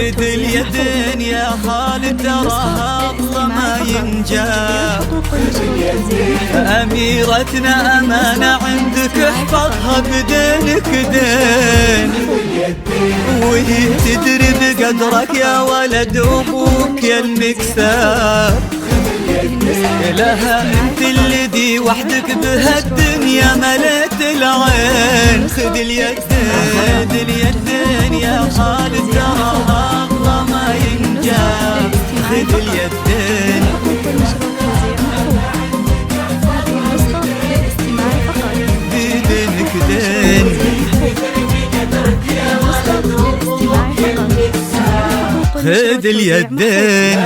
خذ اليدين يا خالد تراها الله ما ينجاب. أميرتنا أمانة عندك احفظها بدينك دين، وهي تدري بقدرك يا ولد أبوك يا المكساب. لها انت الذي وحدك بهالدنيا مليت العين. خذ اليدين يا خالد تراها الله ما ينجاب. خذ اليدين بدينك دين. خذ اليدين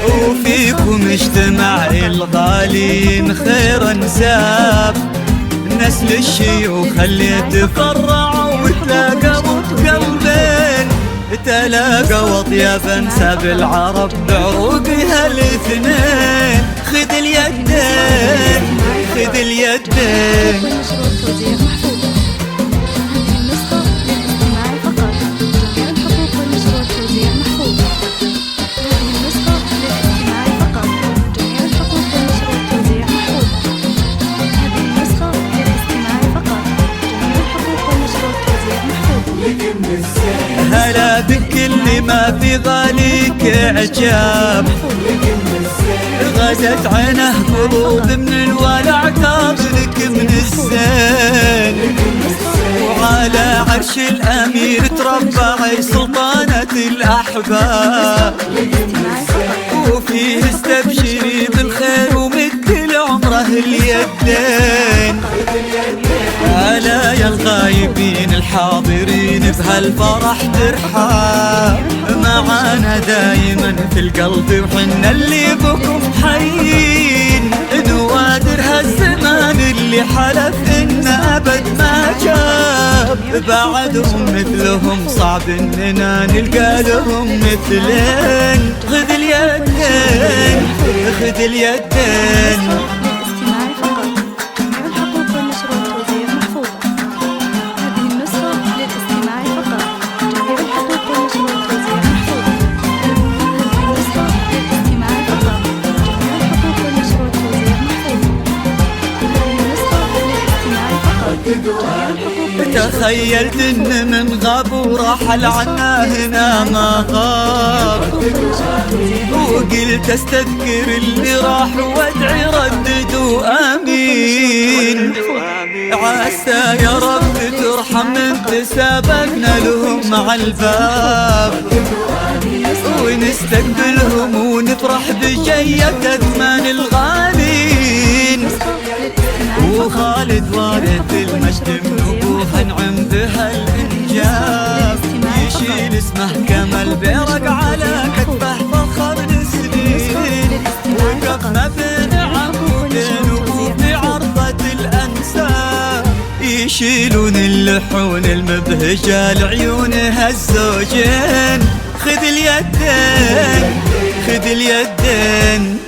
وفيكم اجتمع الغالين خير انساب. نسل الشيوخ اللي تفرعوا وتلاقوا بقلبين، تلاقوا اطيب انساب العرب بعروقها الاثنين. خذ اليدين خذ اليدين هلا بكل ما في غاليك اعجاب. غزت عينه قلوب من الولع تاخذك من الزين، وعلى عرش الامير تربعي سلطانة الاحباب. وفيه استبشري بالخير ومد لعمره اليدين. ألا يا الغايبين الحاضرين بهالفرح ترحاب، معانا دايما في القلب وحنا اللي بكم حيين. نوادر هالزمان اللي حلف إن أبد ما جاب، بعدهم مثلهم صعب إننا نلقى لهم مثلين. خذ اليدين خذ اليدين تخيلت ان من غاب ورحل عنا هنا ما غاب، وقلت استذكر اللي راح وادعي رددوا امين. عسى يا رب ترحم من سبقنا لهم على الباب، ونستقبلهم ونفرح بجية اثمان الغالين. وخالد وارث المجد من ابوه انعم بهالانجاب، يشيل اسمه كما البرق على كتفه فخر السنين. وقفنا بين عمودين وابوه بعرضة الانساب، يشيلون اللحون المبهجة لعيونها الزوجين. خذ اليدين خذ اليدين